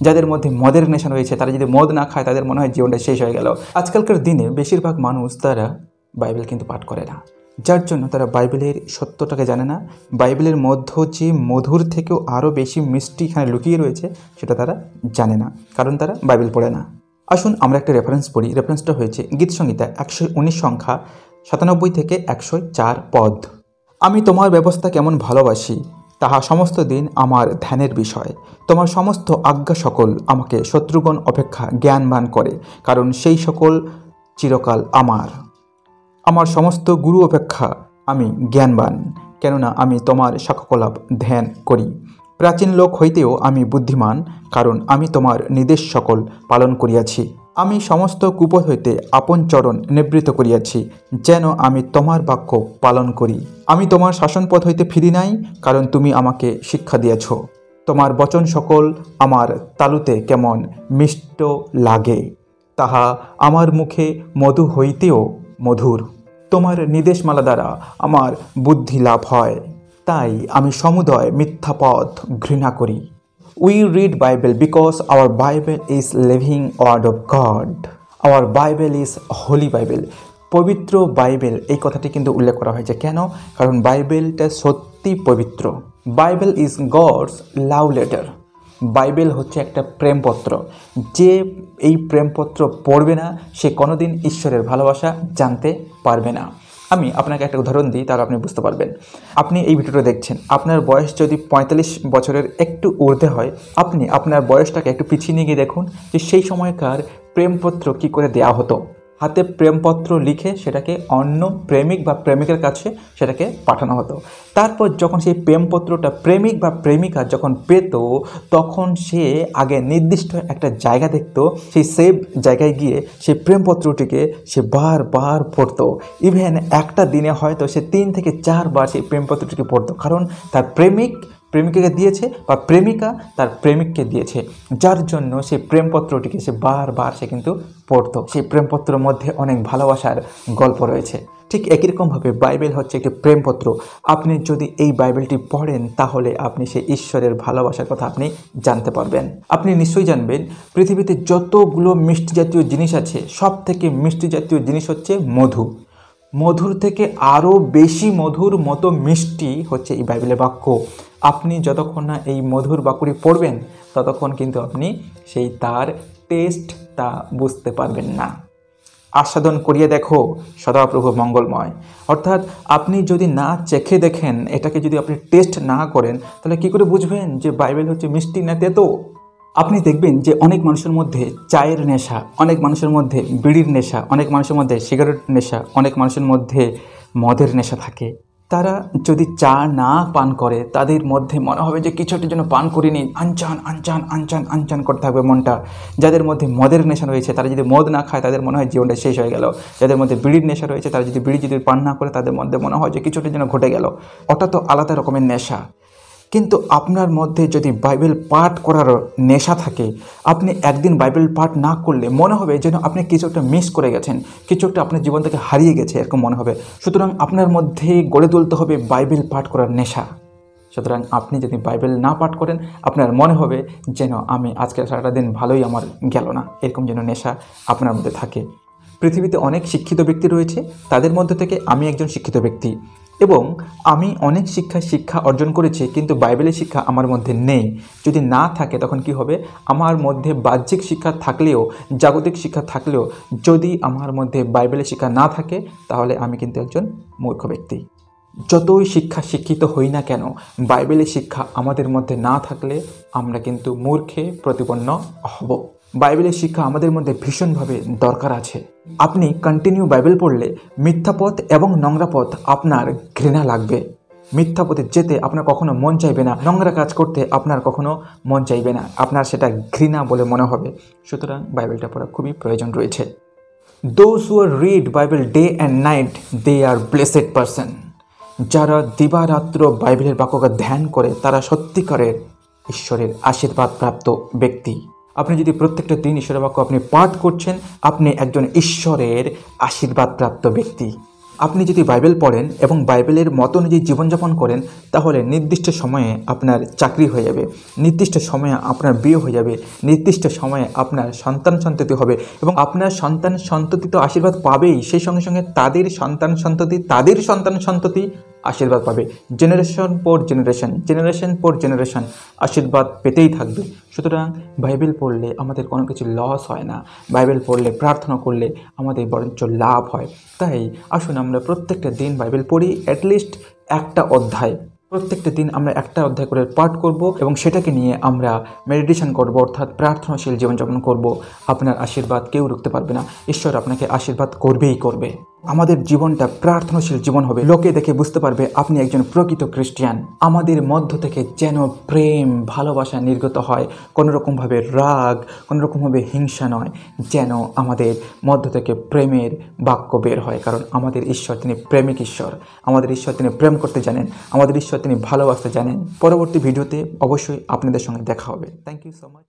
যাদের মধ্যে মদের নেশা রয়েছে তারা যদি মদ না খায় তাদের মনে হয় জীবনটা শেষ হয়ে গেল। আজকালকার দিনে বেশিরভাগ মানুষ তারা বাইবেল কিন্তু পাঠ করে না, যার জন্য তারা বাইবেলের সত্যটাকে জানে না। বাইবেলের মধ্য যে মধুর থেকেও আরও বেশি মিষ্টি এখানে লুকিয়ে রয়েছে সেটা তারা জানে না, কারণ তারা বাইবেল পড়ে না। আসুন আমরা একটা রেফারেন্স পড়ি। রেফারেন্সটা হয়েছে গীতসংহিতা 119 সংখ্যা 97 থেকে 104 পদ। আমি তোমার ব্যবস্থা কেমন ভালোবাসি, তাহা সমস্ত দিন আমার ধ্যানের বিষয়। তোমার সমস্ত আজ্ঞা সকল আমাকে শত্রুগণ অপেক্ষা জ্ঞানবান করে, কারণ সেই সকল চিরকাল আমার সমস্ত গুরু অপেক্ষা আমি জ্ঞানবান, কেননা আমি তোমার সাক্ষ্যকলাপ ধ্যান করি। প্রাচীন লোক হইতেও আমি বুদ্ধিমান, কারণ আমি তোমার নির্দেশ সকল পালন করিয়াছি। আমি সমস্ত কুপথ হইতে আপন চরণ নিবৃত্ত করিয়াছি, যেন আমি তোমার বাক্য পালন করি। আমি তোমার শাসনপথ হইতে ফিরি নাই, কারণ তুমি আমাকে শিক্ষা দিয়াছ। তোমার বচন সকল আমার তালুতে কেমন মিষ্ট লাগে, তাহা আমার মুখে মধু হইতেও মধুর। তোমার নির্দেশমালা দ্বারা আমার বুদ্ধি লাভ হয়, তাই আমি সমুদয় মিথ্যা পথ ঘৃণা করি। We read Bible because our Bible is living word of God. Our Bible is holy Bible. পবিত্র বাইবেল এই কথাটি কিন্তু উল্লেখ করা হয়েছে কেন? কারণ বাইবেলটা সত্যি পবিত্র। Bible is gods love letter. Bible হচ্ছে একটা প্রেমপত্র। যে এই প্রেমপত্র পড়বে না সে কোনোদিন ঈশ্বরের ভালোবাসা জানতে পারবে না। আমি আপনাকে একটা উদাহরণ দিই, তাহলে আপনি বুঝতে পারবেন। আপনি এই ভিডিওটা দেখছেন, আপনার বয়স যদি 45 বছরের একটু ঊর্ধ্বে হয়, আপনি আপনার বয়সটাকে একটু পিছিয়ে নিয়ে গিয়ে দেখুন যে সেই সময়কার প্রেমপত্র কী করে দেয়া হতো। হাতে প্রেমপত্র লিখে সেটাকে অন্য প্রেমিক বা প্রেমিকের কাছে সেটাকে পাঠানো হতো। তারপর যখন সেই প্রেমপত্রটা প্রেমিক বা প্রেমিকা যখন পেত, তখন সে আগে নির্দিষ্ট একটা জায়গা দেখতো, সেই সেভ জায়গায় গিয়ে সেই প্রেমপত্রটিকে সে বারবার পড়তো। ইভেন একটা দিনে হয়তো সে 3 থেকে 4 বার সেই প্রেমপত্রটিকে পড়তো, কারণ তার প্রেমিকাকে দিয়েছে বা প্রেমিকা তার প্রেমিককে দিয়েছে, যার জন্য সেই প্রেমপত্রটিকে সে বারবার সে কিন্তু পড়তো। সেই প্রেমপত্রের মধ্যে অনেক ভালোবাসার গল্প রয়েছে। ঠিক একই রকমভাবে বাইবেল হচ্ছে একটি প্রেমপত্র। আপনি যদি এই বাইবেলটি পড়েন তাহলে আপনি সেই ঈশ্বরের ভালোবাসার কথা আপনি জানতে পারবেন। আপনি নিশ্চয়ই জানবেন পৃথিবীতে যতগুলো মিষ্টি জাতীয় জিনিস আছে, সব থেকে মিষ্টি জাতীয় জিনিস হচ্ছে মধু। মধুর থেকে আরও বেশি মধুর মতো মিষ্টি হচ্ছে এই বাইবেলের বাক্য। আপনি যতক্ষণ না এই মধুর বাক্যটি পড়বেন ততক্ষণ কিন্তু আপনি সেই তার টেস্টটা বুঝতে পারবেন না। আস্বাদন করিয়ে দেখো সদাপ্রভু মঙ্গলময়। অর্থাৎ আপনি যদি না চেখে দেখেন, এটাকে যদি আপনি টেস্ট না করেন, তাহলে কী করে বুঝবেন যে বাইবেল হচ্ছে মিষ্টি না তেতো? আপনি দেখবেন যে অনেক মানুষের মধ্যে চায়ের নেশা, অনেক মানুষের মধ্যে বিড়ির নেশা, অনেক মানুষের মধ্যে সিগারেট নেশা, অনেক মানুষের মধ্যে মদের নেশা থাকে। তারা যদি চা না পান করে তাদের মধ্যে মনে হবে যে কিছু একটা যেন পান করিনি, আনচান আনচান আনচান আনচান করতে থাকবে মনটা। যাদের মধ্যে মদের নেশা রয়েছে তারা যদি মদ না খায় তাদের মনে হয় জীবনটা শেষ হয়ে গেল। যাদের মধ্যে বিড়ির নেশা রয়েছে তারা যদি বিড়ি পান না করে তাদের মধ্যে মনে হয় যে কিছুটা যেন ঘটে গেল। ওটা তো আলাদা রকমের নেশা। কিন্তু আপনার মধ্যে যদি বাইবেল পাঠ করার নেশা থাকে, আপনি একদিন বাইবেল পাঠ না করলে মনে হবে যেন আপনি কিছু একটা মিস করে গেছেন, কিছু একটা আপনার জীবন থেকে হারিয়ে গেছে, এরকম মনে হবে। সুতরাং আপনার মধ্যে গড়ে তুলতে হবে বাইবেল পাঠ করার নেশা। সুতরাং আপনি যদি বাইবেল না পাঠ করেন আপনার মনে হবে যেন আমি আজকে সারাটা দিন ভালোই আমার গেল না, এরকম যেন নেশা আপনার মধ্যে থাকে। পৃথিবীতে অনেক শিক্ষিত ব্যক্তি রয়েছে, তাদের মধ্যে থেকে আমি একজন শিক্ষিত ব্যক্তি এবং আমি অনেক শিক্ষা অর্জন করেছি, কিন্তু বাইবেলের শিক্ষা আমার মধ্যে নেই। যদি না থাকে তখন কি হবে? আমার মধ্যে বাহ্যিক শিক্ষা থাকলেও, জাগতিক শিক্ষা থাকলেও, যদি আমার মধ্যে বাইবেলের শিক্ষা না থাকে তাহলে আমি কিন্তু একজন মূর্খ ব্যক্তি। যতই শিক্ষিত হই না কেন, বাইবেলের শিক্ষা আমাদের মধ্যে না থাকলে আমরা কিন্তু মূর্খে প্রতিপন্ন হব। বাইবেলের শিক্ষা আমাদের মধ্যে ভীষণভাবে দরকার আছে। আপনি কন্টিনিউ বাইবেল পড়লে মিথ্যা পথ এবং নোংরা পথ আপনার ঘৃণা লাগবে। মিথ্যা পথে যেতে আপনার কখনো মন চাইবে না, নোংরা কাজ করতে আপনার কখনো মন চাইবে না, আপনার সেটা ঘৃণা বলে মনে হবে। সুতরাং বাইবেলটা পড়া খুবই প্রয়োজন রয়েছে। Those who read Bible day and night, they are blessed person. যারা দিবারাত্র বাইবেলের বাক্যকে ধ্যান করে তারা সত্যিকারের ঈশ্বরের আশীর্বাদ প্রাপ্ত ব্যক্তি। আপনি যদি প্রত্যেকটা দিন ঈশ্বরের বাক্য আপনি পাঠ করছেন, আপনি একজন ঈশ্বরের আশীর্বাদ প্রাপ্ত ব্যক্তি। আপনি যদি বাইবেল পড়েন এবং বাইবেলের মত অনুযায়ী জীবনযাপন করেন, তাহলে নির্দিষ্ট সময়ে আপনার চাকরি হয়ে যাবে, নির্দিষ্ট সময়ে আপনার বিয়ে হয়ে যাবে, নির্দিষ্ট সময়ে আপনার সন্তান সন্ততি হবে এবং আপনার সন্তান সন্ততি তো আশীর্বাদ পাবেই, সেই সঙ্গে সঙ্গে তাদের সন্তান সন্ততি তাদের সন্তান সন্ততি আশীর্বাদ পাবে। জেনারেশন পর জেনারেশন আশীর্বাদ পেতেই থাকবে। সুতরাং বাইবেল পড়লে আমাদের কোনো কিছু লস হয় না, বাইবেল পড়লে প্রার্থনা করলে আমাদের বরঞ্চ লাভ হয়। তাই আসুন আমরা প্রত্যেকটা দিন বাইবেল পড়ি, অ্যাটলিস্ট একটা অধ্যায়, প্রত্যেকটা দিন আমরা একটা অধ্যায় করে পাঠ করব এবং সেটাকে নিয়ে আমরা মেডিটেশন করব, অর্থাৎ প্রার্থনাশীল জীবনযাপন করব। আপনার আশীর্বাদ কেউ রুখতে পারবে না, ঈশ্বর আপনাকে আশীর্বাদ করবেই করবে। আমাদের জীবনটা প্রার্থনাশীল জীবন হবে, লোকে দেখে বুঝতে পারবে আপনি একজন প্রকৃত খ্রিস্টিয়ান। আমাদের মধ্য থেকে যেন প্রেম ভালোবাসা নির্গত হয়, কোনোরকমভাবে রাগ, কোনোরকমভাবে হিংসা নয়, যেন আমাদের মধ্য থেকে প্রেমের বাক্য বের হয়। কারণ আমাদের ঈশ্বর তিনি প্রেমিক ঈশ্বর, আমাদের ঈশ্বর তিনি প্রেম করতে জানেন, আমাদের ঈশ্বর তিনি ভালোবাসতে জানেন। পরবর্তী ভিডিওতে অবশ্যই আপনাদের সঙ্গে দেখা হবে। Thank you so much.